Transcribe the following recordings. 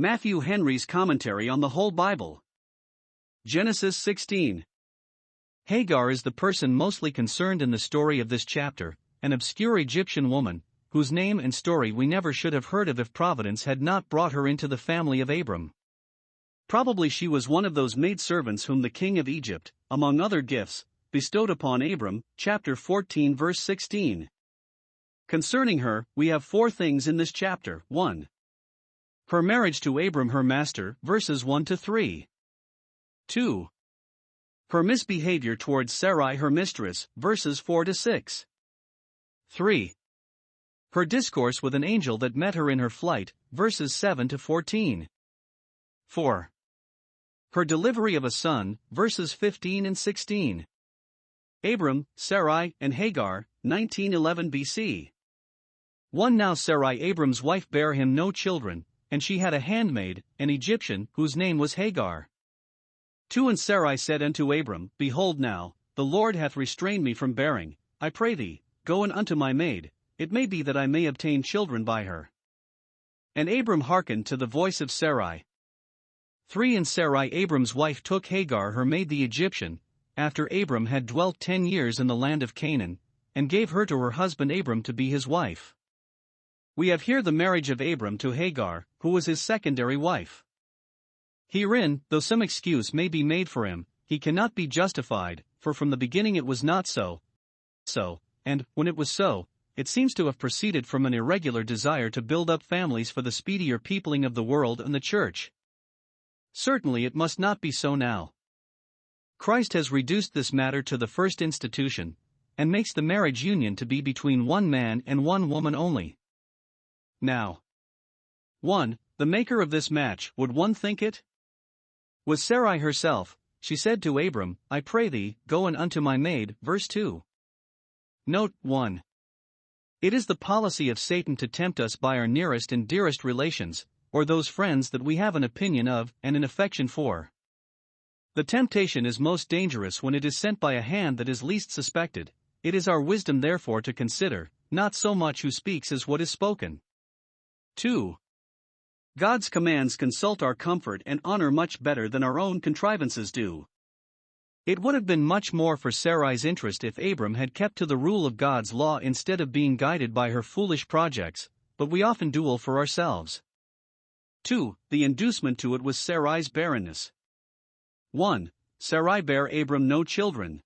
Matthew Henry's Commentary on the Whole Bible. Genesis 16. Hagar is the person mostly concerned in the story of this chapter, an obscure Egyptian woman, whose name and story we never should have heard of if Providence had not brought her into the family of Abram. Probably she was one of those maidservants whom the king of Egypt, among other gifts, bestowed upon Abram, chapter 14 verse 16. Concerning her, we have four things in this chapter. 1. Her marriage to Abram her master, verses 1 to 3. 2. Her misbehavior towards Sarai her mistress, verses 4 to 6. 3. Her discourse with an angel that met her in her flight, verses 7 to 14. 4. Her delivery of a son, verses 15 and 16. Abram, Sarai, and Hagar, 1911 BC. 1. Now Sarai Abram's wife bare him no children, and she had a handmaid, an Egyptian, whose name was Hagar. 2. And Sarai said unto Abram, Behold now, the Lord hath restrained me from bearing, I pray thee, go in unto my maid, it may be that I may obtain children by her. And Abram hearkened to the voice of Sarai. 3. And Sarai Abram's wife took Hagar her maid the Egyptian, after Abram had dwelt 10 years in the land of Canaan, and gave her to her husband Abram to be his wife. We have here the marriage of Abram to Hagar, who was his secondary wife. Herein, though some excuse may be made for him, he cannot be justified, for from the beginning it was not so, and, when it was so, it seems to have proceeded from an irregular desire to build up families for the speedier peopling of the world and the church. Certainly it must not be so now. Christ has reduced this matter to the first institution, and makes the marriage union to be between one man and one woman only. Now, 1. The maker of this match, would one think it? Was Sarai herself. She said to Abram, I pray thee, go in unto my maid, verse 2. Note 1. It is the policy of Satan to tempt us by our nearest and dearest relations, or those friends that we have an opinion of and an affection for. The temptation is most dangerous when it is sent by a hand that is least suspected. It is our wisdom therefore to consider, not so much who speaks as what is spoken. 2. God's commands consult our comfort and honor much better than our own contrivances do. It would have been much more for Sarai's interest if Abram had kept to the rule of God's law instead of being guided by her foolish projects, but we often duel for ourselves. 2. The inducement to it was Sarai's barrenness. 1. Sarai bare Abram no children.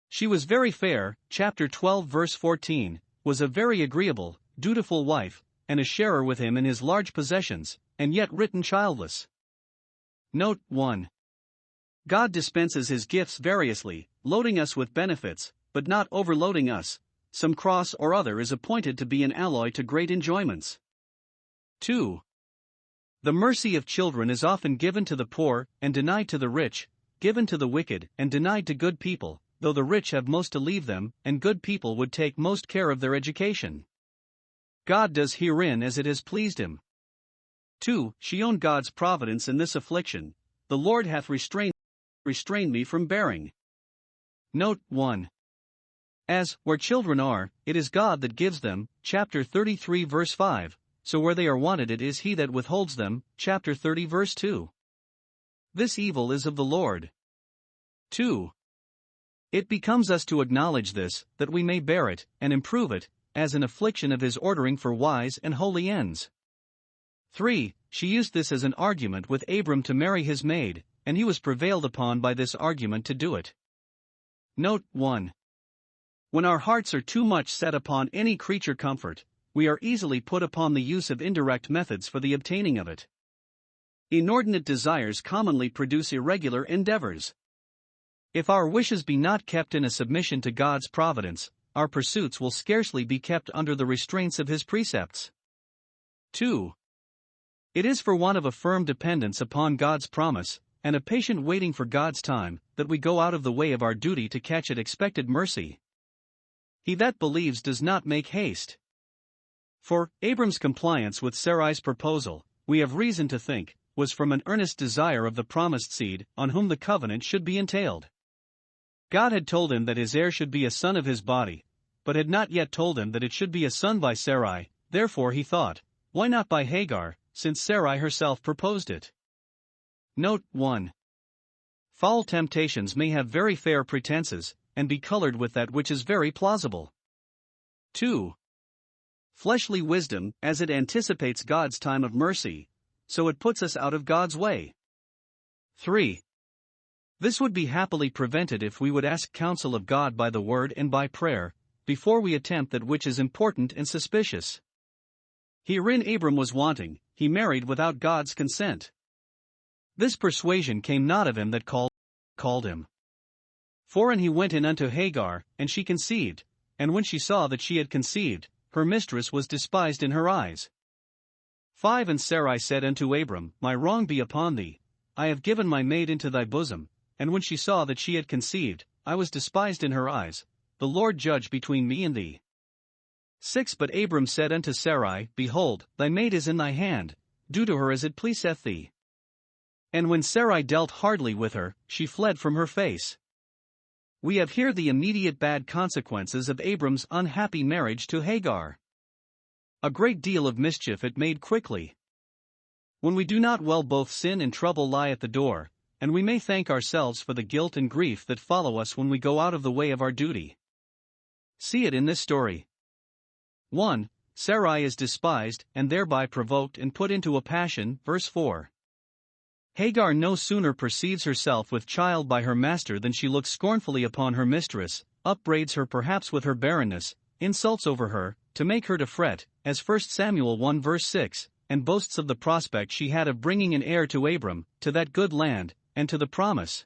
She was very fair, chapter 12 verse 14, was a very agreeable, dutiful wife, and a sharer with him in his large possessions, and yet written childless. Note 1. God dispenses his gifts variously, loading us with benefits, but not overloading us. Some cross or other is appointed to be an alloy to great enjoyments. 2. The mercy of children is often given to the poor, and denied to the rich, given to the wicked, and denied to good people, though the rich have most to leave them, and good people would take most care of their education. God does herein as it has pleased him. 2. She owned God's providence in this affliction. The Lord hath restrained me from bearing. Note 1. As, where children are, it is God that gives them, chapter 33 verse 5, so where they are wanted it is he that withholds them, chapter 30 verse 2. This evil is of the Lord. 2. It becomes us to acknowledge this, that we may bear it, and improve it, as an affliction of his ordering for wise and holy ends. 3. She used this as an argument with Abram to marry his maid, and he was prevailed upon by this argument to do it. Note 1. When our hearts are too much set upon any creature comfort, we are easily put upon the use of indirect methods for the obtaining of it. Inordinate desires commonly produce irregular endeavors. If our wishes be not kept in a submission to God's providence, our pursuits will scarcely be kept under the restraints of his precepts. 2. It is for want of a firm dependence upon God's promise, and a patient waiting for God's time, that we go out of the way of our duty to catch at expected mercy. He that believes does not make haste. For Abram's compliance with Sarai's proposal, we have reason to think, was from an earnest desire of the promised seed, on whom the covenant should be entailed. God had told him that his heir should be a son of his body, but had not yet told him that it should be a son by Sarai. Therefore he thought, why not by Hagar, since Sarai herself proposed it. Note 1. Foul temptations may have very fair pretenses, and be colored with that which is very plausible. 2. Fleshly wisdom, as it anticipates God's time of mercy, so it puts us out of God's way. 3. This would be happily prevented if we would ask counsel of God by the word and by prayer, before we attempt that which is important and suspicious. Herein Abram was wanting, he married without God's consent. This persuasion came not of him that called him. 4. And he went in unto Hagar, and she conceived, and when she saw that she had conceived, her mistress was despised in her eyes. 5. And Sarai said unto Abram, My wrong be upon thee, I have given my maid into thy bosom, and when she saw that she had conceived, I was despised in her eyes, the Lord judge between me and thee. 6. But Abram said unto Sarai, Behold, thy maid is in thy hand, do to her as it pleaseth thee. And when Sarai dealt hardly with her, she fled from her face. We have here the immediate bad consequences of Abram's unhappy marriage to Hagar. A great deal of mischief it made quickly. When we do not well, both sin and trouble lie at the door, and we may thank ourselves for the guilt and grief that follow us when we go out of the way of our duty. See it in this story. 1. Sarai is despised, and thereby provoked and put into a passion, verse 4. Hagar no sooner perceives herself with child by her master than she looks scornfully upon her mistress, upbraids her perhaps with her barrenness, insults over her, to make her to fret, as 1 Samuel 1 verse 6, and boasts of the prospect she had of bringing an heir to Abram, to that good land, and to the promise.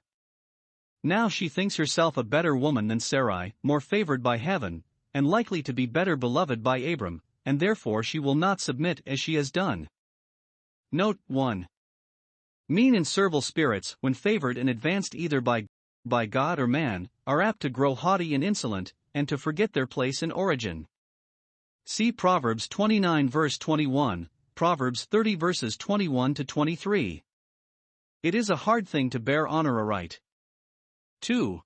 Now she thinks herself a better woman than Sarai, more favored by heaven, and likely to be better beloved by Abram, and therefore she will not submit as she has done. Note 1. Mean and servile spirits, when favored and advanced either by God or man, are apt to grow haughty and insolent, and to forget their place and origin. See Proverbs 29 verse 21, Proverbs 30 verses 21 to 23. It is a hard thing to bear honor aright. 2.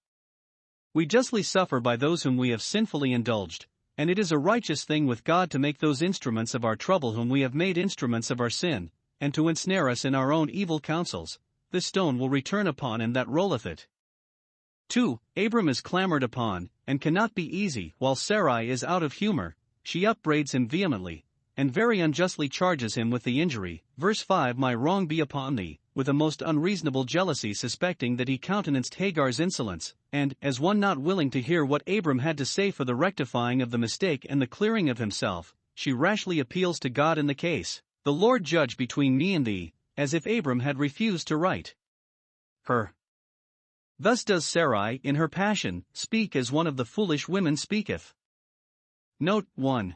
We justly suffer by those whom we have sinfully indulged, and it is a righteous thing with God to make those instruments of our trouble whom we have made instruments of our sin, and to ensnare us in our own evil counsels. This stone will return upon him that rolleth it. 2. Abram is clamored upon, and cannot be easy, while Sarai is out of humor. She upbraids him vehemently, and very unjustly charges him with the injury. Verse 5. My wrong be upon thee, with a most unreasonable jealousy, suspecting that he countenanced Hagar's insolence, and, as one not willing to hear what Abram had to say for the rectifying of the mistake and the clearing of himself, she rashly appeals to God in the case. The Lord judge between me and thee, as if Abram had refused to write her. Thus does Sarai, in her passion, speak as one of the foolish women speaketh. Note 1.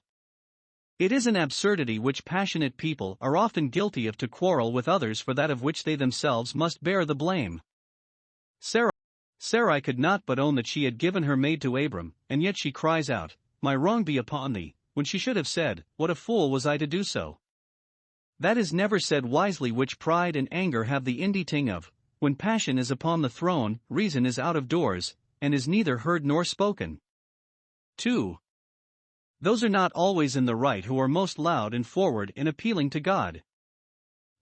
It is an absurdity which passionate people are often guilty of, to quarrel with others for that of which they themselves must bear the blame. Sarai could not but own that she had given her maid to Abram, and yet she cries out, My wrong be upon thee, when she should have said, What a fool was I to do so. That is never said wisely, which pride and anger have the inditing of. When passion is upon the throne, reason is out of doors, and is neither heard nor spoken. 2. Those are not always in the right who are most loud and forward in appealing to God.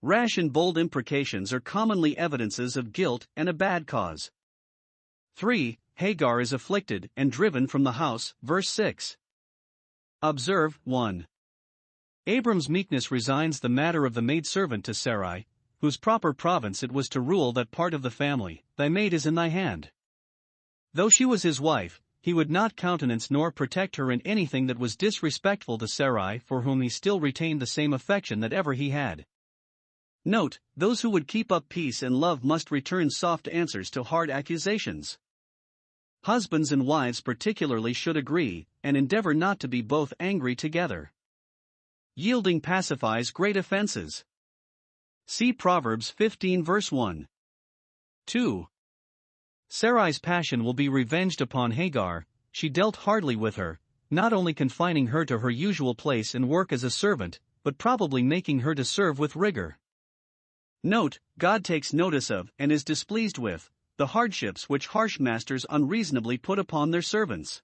Rash and bold imprecations are commonly evidences of guilt and a bad cause. 3. Hagar is afflicted and driven from the house, verse 6. Observe, 1. Abram's meekness resigns the matter of the maidservant to Sarai, whose proper province it was to rule that part of the family. Thy maid is in thy hand. Though she was his wife, he would not countenance nor protect her in anything that was disrespectful to Sarai, for whom he still retained the same affection that ever he had. Note, those who would keep up peace and love must return soft answers to hard accusations. Husbands and wives particularly should agree, and endeavor not to be both angry together. Yielding pacifies great offenses. See Proverbs 15 verse 1. 2. Sarai's passion will be revenged upon Hagar. She dealt hardly with her, not only confining her to her usual place and work as a servant, but probably making her to serve with rigor. Note, God takes notice of, and is displeased with, the hardships which harsh masters unreasonably put upon their servants.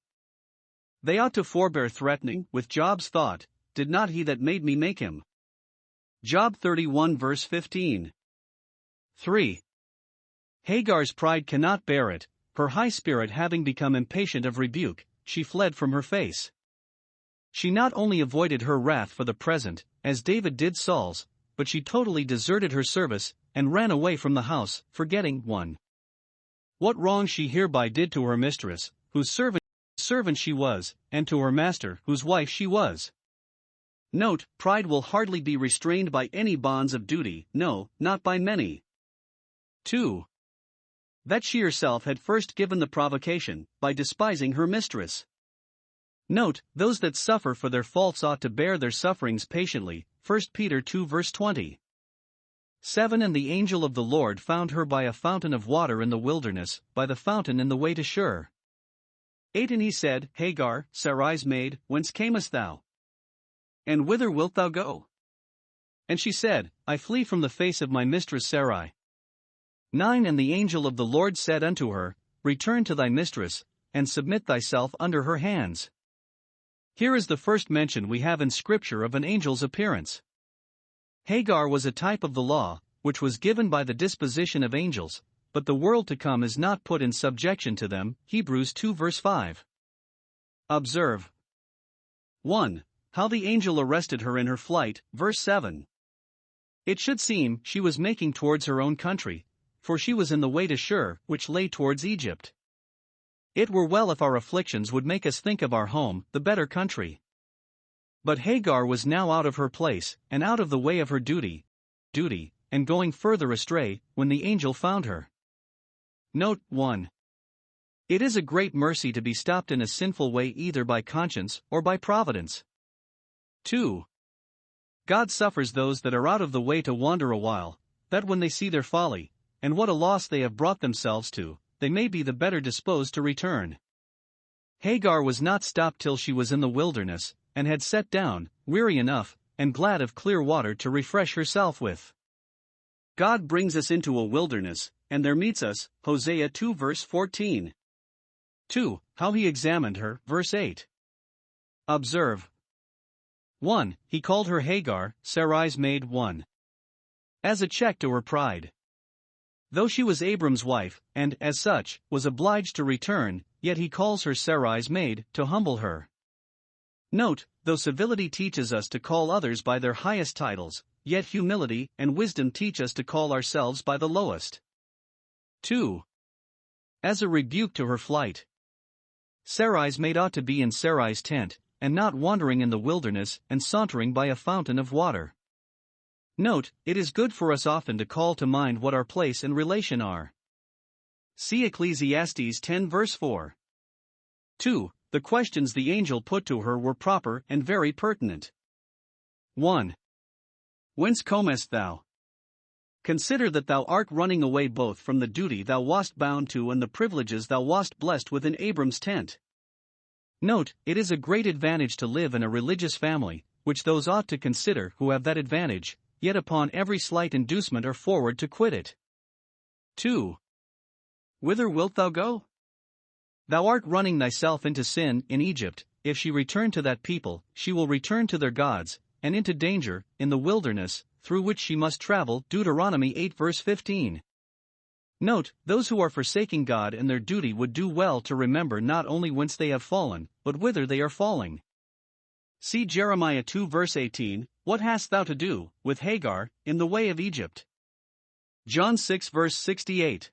They ought to forbear threatening, with Job's thought, Did not he that made me make him? Job 31 verse 15. 3. Hagar's pride cannot bear it, her high spirit having become impatient of rebuke, she fled from her face. She not only avoided her wrath for the present, as David did Saul's, but she totally deserted her service, and ran away from the house, forgetting 1. What wrong she hereby did to her mistress, whose servant she was, and to her master, whose wife she was. Note, pride will hardly be restrained by any bonds of duty, no, not by many. 2. That she herself had first given the provocation, by despising her mistress. Note, those that suffer for their faults ought to bear their sufferings patiently, 1 Peter 2 verse 20. 7. And the angel of the Lord found her by a fountain of water in the wilderness, by the fountain in the way to Shur. 8. And he said, Hagar, Sarai's maid, whence camest thou? And whither wilt thou go? And she said, I flee from the face of my mistress Sarai. 9. And the angel of the Lord said unto her, Return to thy mistress, and submit thyself under her hands. Here is the first mention we have in Scripture of an angel's appearance. Hagar was a type of the law, which was given by the disposition of angels, but the world to come is not put in subjection to them, Hebrews 2 verse 5. Observe. 1. How the angel arrested her in her flight, verse 7. It should seem she was making towards her own country, for she was in the way to Shur, which lay towards Egypt. It were well if our afflictions would make us think of our home, the better country. But Hagar was now out of her place, and out of the way of her duty, and going further astray, when the angel found her. Note 1. It is a great mercy to be stopped in a sinful way either by conscience or by providence. 2. God suffers those that are out of the way to wander a while, that when they see their folly, and what a loss they have brought themselves to, they may be the better disposed to return. Hagar was not stopped till she was in the wilderness, and had sat down, weary enough, and glad of clear water to refresh herself with. God brings us into a wilderness, and there meets us, Hosea 2 verse 14. 2. How he examined her, verse 8. Observe. 1. He called her Hagar, Sarai's maid. 1. As a check to her pride. Though she was Abram's wife, and, as such, was obliged to return, yet he calls her Sarai's maid, to humble her. Note, though civility teaches us to call others by their highest titles, yet humility and wisdom teach us to call ourselves by the lowest. 2. As a rebuke to her flight. Sarai's maid ought to be in Sarai's tent, and not wandering in the wilderness and sauntering by a fountain of water. Note, it is good for us often to call to mind what our place and relation are. See Ecclesiastes 10 verse 4. 2. The questions the angel put to her were proper and very pertinent. 1. Whence comest thou? Consider that thou art running away both from the duty thou wast bound to and the privileges thou wast blessed with in Abram's tent. Note, it is a great advantage to live in a religious family, which those ought to consider who have that advantage, yet upon every slight inducement are forward to quit it. 2. Whither wilt thou go? Thou art running thyself into sin in Egypt. If she return to that people, she will return to their gods, and into danger, in the wilderness, through which she must travel, Deuteronomy 8 verse 15. Note, those who are forsaking God and their duty would do well to remember not only whence they have fallen, but whither they are falling. See Jeremiah 2 verse 18, What hast thou to do, with Hagar, in the way of Egypt? John 6 verse 68.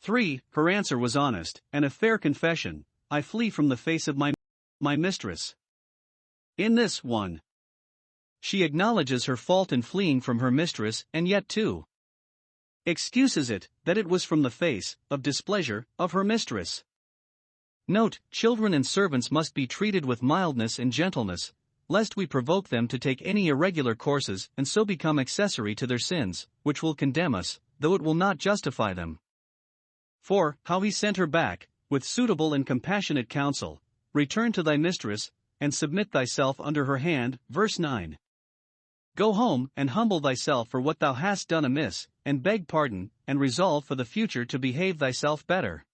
3. Her answer was honest, and a fair confession, I flee from the face of my mistress. In this 1. She acknowledges her fault in fleeing from her mistress, and yet 2. Excuses it, that it was from the face, of displeasure, of her mistress. Note, children and servants must be treated with mildness and gentleness, lest we provoke them to take any irregular courses and so become accessory to their sins, which will condemn us, though it will not justify them. 4. How he sent her back, with suitable and compassionate counsel, Return to thy mistress, and submit thyself under her hand, verse 9. Go home, and humble thyself for what thou hast done amiss, and beg pardon, and resolve for the future to behave thyself better.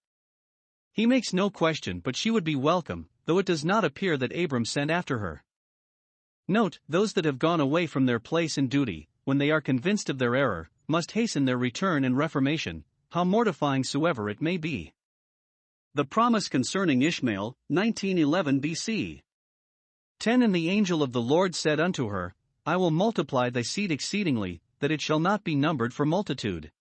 He makes no question but she would be welcome, though it does not appear that Abram sent after her. Note, those that have gone away from their place in duty, when they are convinced of their error, must hasten their return and reformation, how mortifying soever it may be. The promise concerning Ishmael, 1911 BC. 10 And the angel of the Lord said unto her, I will multiply thy seed exceedingly, that it shall not be numbered for multitude.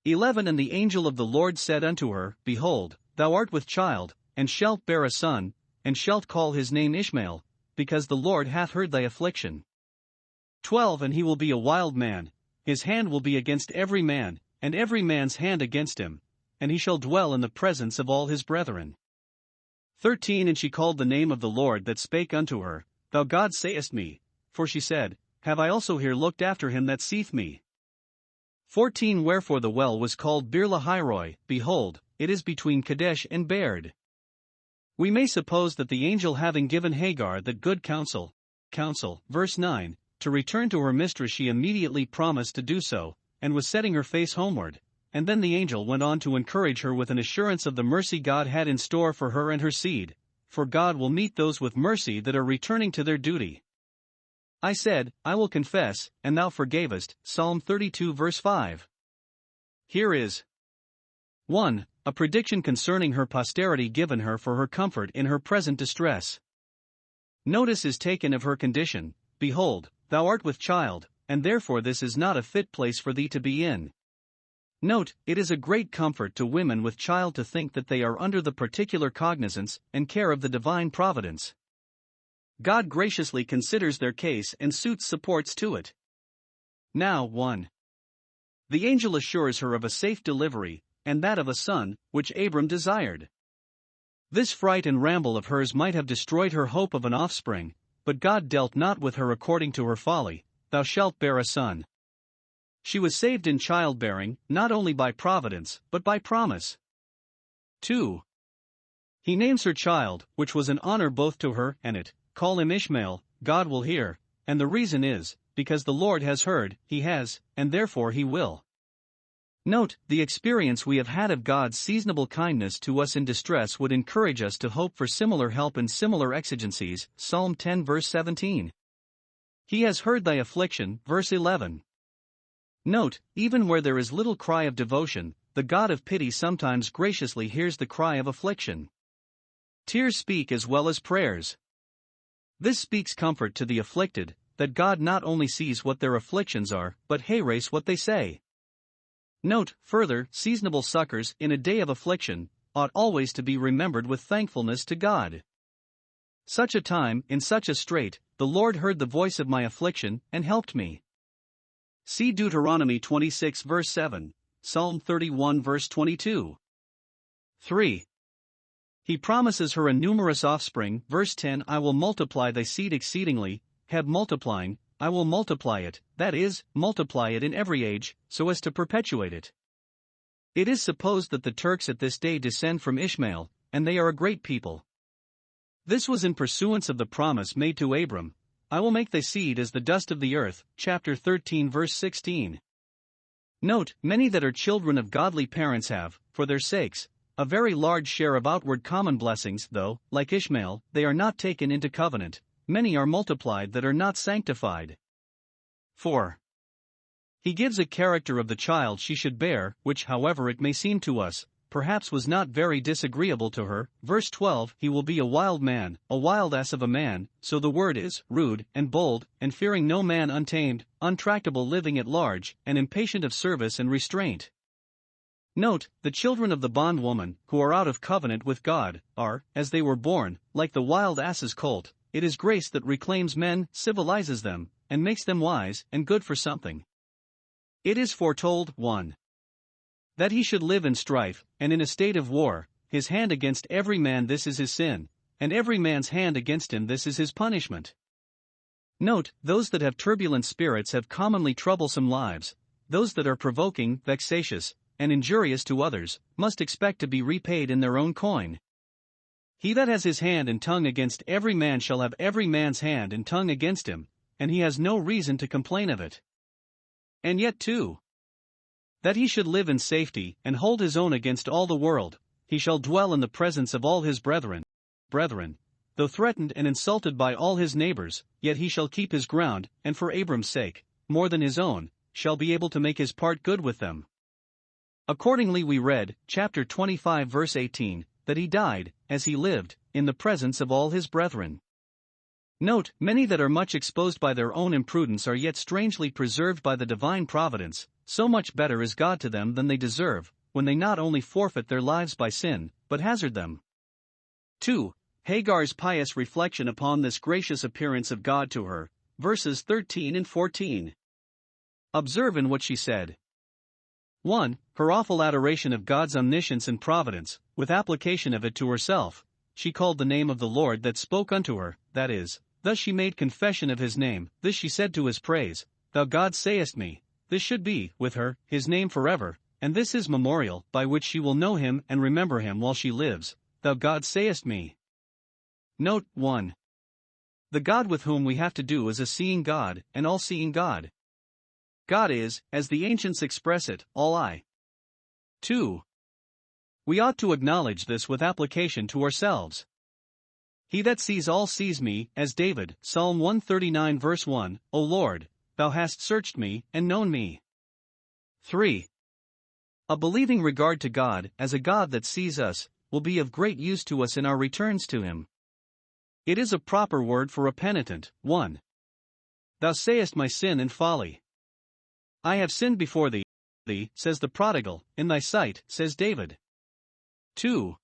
11 And the angel of the Lord said unto her, Behold, thou art with child, and shalt bear a son, and shalt call his name Ishmael, because the Lord hath heard thy affliction. 12 And he will be a wild man, his hand will be against every man, and every man's hand against him, and he shall dwell in the presence of all his brethren. 13 And she called the name of the Lord that spake unto her, Thou God sayest me, for she said, Have I also here looked after him that seeth me? 14 Wherefore the well was called Beer-lahai-roi, behold, it is between Kadesh and Bered. We may suppose that the angel having given Hagar that good counsel, verse 9, to return to her mistress, she immediately promised to do so, and was setting her face homeward, and then the angel went on to encourage her with an assurance of the mercy God had in store for her and her seed, for God will meet those with mercy that are returning to their duty. I said, I will confess, and thou forgavest, Psalm 32 verse 5. Here is 1. A prediction concerning her posterity given her for her comfort in her present distress. Notice is taken of her condition, Behold, thou art with child, and therefore this is not a fit place for thee to be in. Note, it is a great comfort to women with child to think that they are under the particular cognizance and care of the divine providence. God graciously considers their case and suits supports to it. Now 1. The angel assures her of a safe delivery, and that of a son, which Abram desired. This fright and ramble of hers might have destroyed her hope of an offspring, but God dealt not with her according to her folly, Thou shalt bear a son. She was saved in childbearing, not only by providence, but by promise. 2. He names her child, which was an honor both to her and it. Call him Ishmael, God will hear, and the reason is, because the Lord has heard, he has, and therefore he will. Note, the experience we have had of God's seasonable kindness to us in distress would encourage us to hope for similar help in similar exigencies, Psalm 10 verse 17. He has heard thy affliction, verse 11. Note, even where there is little cry of devotion, the God of pity sometimes graciously hears the cry of affliction. Tears speak as well as prayers. This speaks comfort to the afflicted, that God not only sees what their afflictions are, but hears what they say. Note, further, seasonable succors in a day of affliction ought always to be remembered with thankfulness to God. Such a time, in such a strait, the Lord heard the voice of my affliction and helped me. See Deuteronomy 26 verse 7, Psalm 31 verse 22. 3. He promises her a numerous offspring, verse 10 I will multiply thy seed exceedingly, Heb multiplying, I will multiply it, that is, multiply it in every age, so as to perpetuate it. It is supposed that the Turks at this day descend from Ishmael, and they are a great people. This was in pursuance of the promise made to Abram, I will make thy seed as the dust of the earth, chapter 13 verse 16. Note, many that are children of godly parents have, for their sakes, a very large share of outward common blessings, though, like Ishmael, they are not taken into covenant. Many are multiplied that are not sanctified. 4. He gives a character of the child she should bear, which, however it may seem to us, perhaps was not very disagreeable to her. Verse 12 He will be a wild man, a wild ass of a man, so the word is, rude, and bold, and fearing no man, untamed, untractable, living at large, and impatient of service and restraint. Note, the children of the bondwoman, who are out of covenant with God, are, as they were born, like the wild ass's colt. It is grace that reclaims men, civilizes them, and makes them wise and good for something. It is foretold, 1. That he should live in strife, and in a state of war, his hand against every man this is his sin, and every man's hand against him this is his punishment. Note, those that have turbulent spirits have commonly troublesome lives, those that are provoking, vexatious, and injurious to others, must expect to be repaid in their own coin. He that has his hand and tongue against every man shall have every man's hand and tongue against him, and he has no reason to complain of it. And yet 2. That he should live in safety, and hold his own against all the world, he shall dwell in the presence of all his brethren. though threatened and insulted by all his neighbors, yet he shall keep his ground, and for Abram's sake, more than his own, shall be able to make his part good with them. Accordingly we read, chapter 25 verse 18, that he died, as he lived, in the presence of all his brethren. Note, many that are much exposed by their own imprudence are yet strangely preserved by the divine providence. So much better is God to them than they deserve, when they not only forfeit their lives by sin, but hazard them. 2. Hagar's pious reflection upon this gracious appearance of God to her, verses 13 and 14. Observe in what she said. 1. Her awful adoration of God's omniscience and providence, with application of it to herself. She called the name of the Lord that spoke unto her, that is, thus she made confession of his name. This she said to his praise, Thou God sayest me. This should be, with her, his name forever, and this is memorial, by which she will know him and remember him while she lives. Thou God sayest me. Note 1. The God with whom we have to do is a seeing God, an all-seeing God. God is, as the ancients express it, all-eye. 2. We ought to acknowledge this with application to ourselves. He that sees all sees me, as David, Psalm 139 verse 1, O Lord, Thou hast searched me, and known me. 3. A believing regard to God, as a God that sees us, will be of great use to us in our returns to Him. It is a proper word for a penitent. 1. Thou sayest my sin and folly. I have sinned before thee, says the prodigal, in thy sight, says David. 2.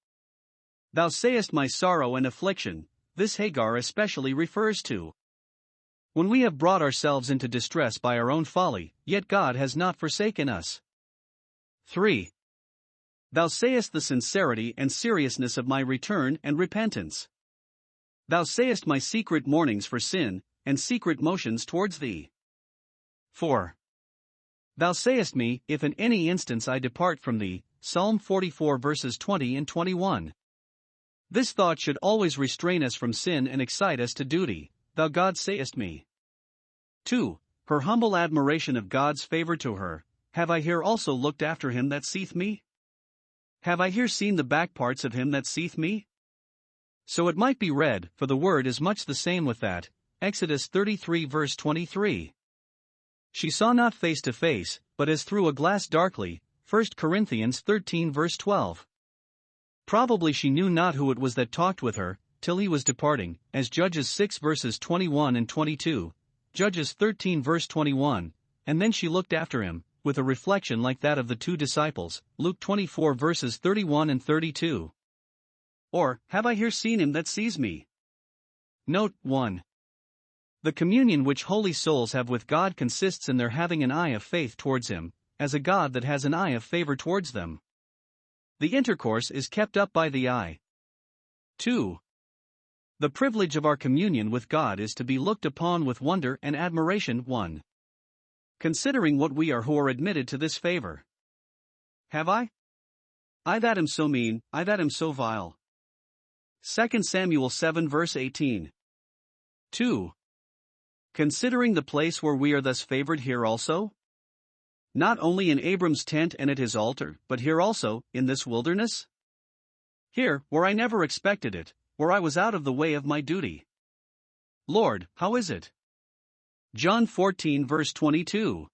Thou sayest my sorrow and affliction. This Hagar especially refers to. When we have brought ourselves into distress by our own folly, yet God has not forsaken us. 3. Thou sayest the sincerity and seriousness of my return and repentance. Thou sayest my secret mournings for sin, and secret motions towards thee. 4. Thou sayest me, if in any instance I depart from thee, Psalm 44 verses 20 and 21. This thought should always restrain us from sin and excite us to duty. Thou God sayest me. 2. Her humble admiration of God's favor to her. Have I here also looked after him that seeth me? Have I here seen the back parts of him that seeth me? So it might be read, for the word is much the same with that, Exodus 33 verse 23. She saw not face to face, but as through a glass darkly, 1 Corinthians 13 verse 12. Probably she knew not who it was that talked with her, till he was departing, as Judges 6 verses 21 and 22, Judges 13 verse 21, and then she looked after him, with a reflection like that of the two disciples, Luke 24 verses 31 and 32. Or, have I here seen him that sees me? Note 1. The communion which holy souls have with God consists in their having an eye of faith towards him, as a God that has an eye of favor towards them. The intercourse is kept up by the eye. 2. The privilege of our communion with God is to be looked upon with wonder and admiration. 1. Considering what we are who are admitted to this favor. Have I? I that am so mean, I that am so vile. 2 Samuel 7 verse 18. 2. Considering the place where we are thus favored here also? Not only in Abram's tent and at his altar, but here also, in this wilderness? Here, where I never expected it, where I was out of the way of my duty. Lord, how is it? John 14 verse 22.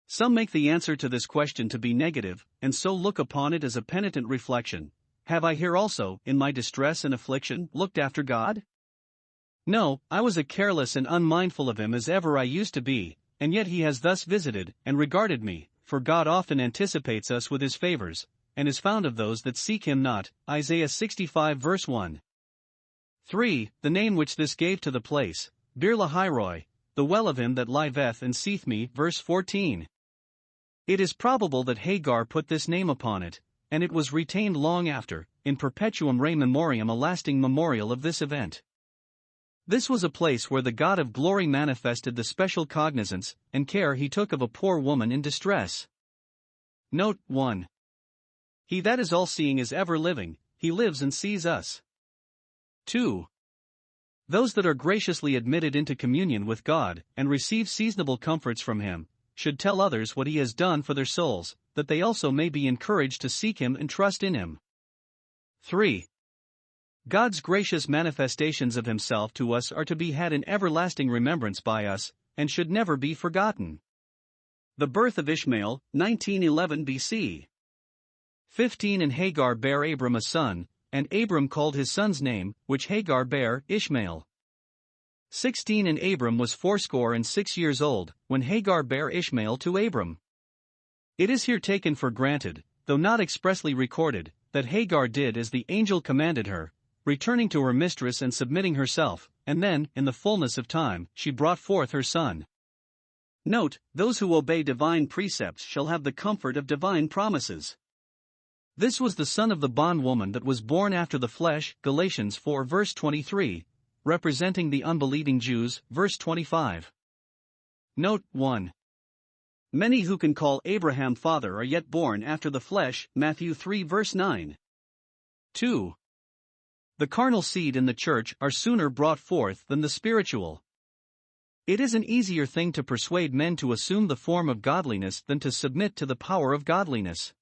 Some make the answer to this question to be negative, and so look upon it as a penitent reflection. Have I here also, in my distress and affliction, looked after God? No, I was as careless and unmindful of him as ever I used to be, and yet he has thus visited and regarded me, for God often anticipates us with his favors, and is found of those that seek him not. Isaiah 65 verse 1. 3. The name which this gave to the place, Bir Lahairoi, the well of him that liveth and seeth me, verse 14. It is probable that Hagar put this name upon it, and it was retained long after, in perpetuum rei memoriam, a lasting memorial of this event. This was a place where the God of glory manifested the special cognizance and care he took of a poor woman in distress. Note 1. He that is all-seeing is ever living, he lives and sees us. 2. Those that are graciously admitted into communion with God, and receive seasonable comforts from him, should tell others what he has done for their souls, that they also may be encouraged to seek him and trust in him. 3. God's gracious manifestations of himself to us are to be had in everlasting remembrance by us, and should never be forgotten. The birth of Ishmael, 1911 BC. 15 And Hagar bare Abram a son, and Abram called his son's name, which Hagar bare, Ishmael. 16 And Abram was 86 years old, when Hagar bare Ishmael to Abram. It is here taken for granted, though not expressly recorded, that Hagar did as the angel commanded her, returning to her mistress and submitting herself, and then, in the fullness of time, she brought forth her son. Note, those who obey divine precepts shall have the comfort of divine promises. This was the son of the bondwoman that was born after the flesh, Galatians 4 verse 23, representing the unbelieving Jews, verse 25. Note 1. Many who can call Abraham father are yet born after the flesh, Matthew 3 verse 9. 2. The carnal seed in the church are sooner brought forth than the spiritual. It is an easier thing to persuade men to assume the form of godliness than to submit to the power of godliness.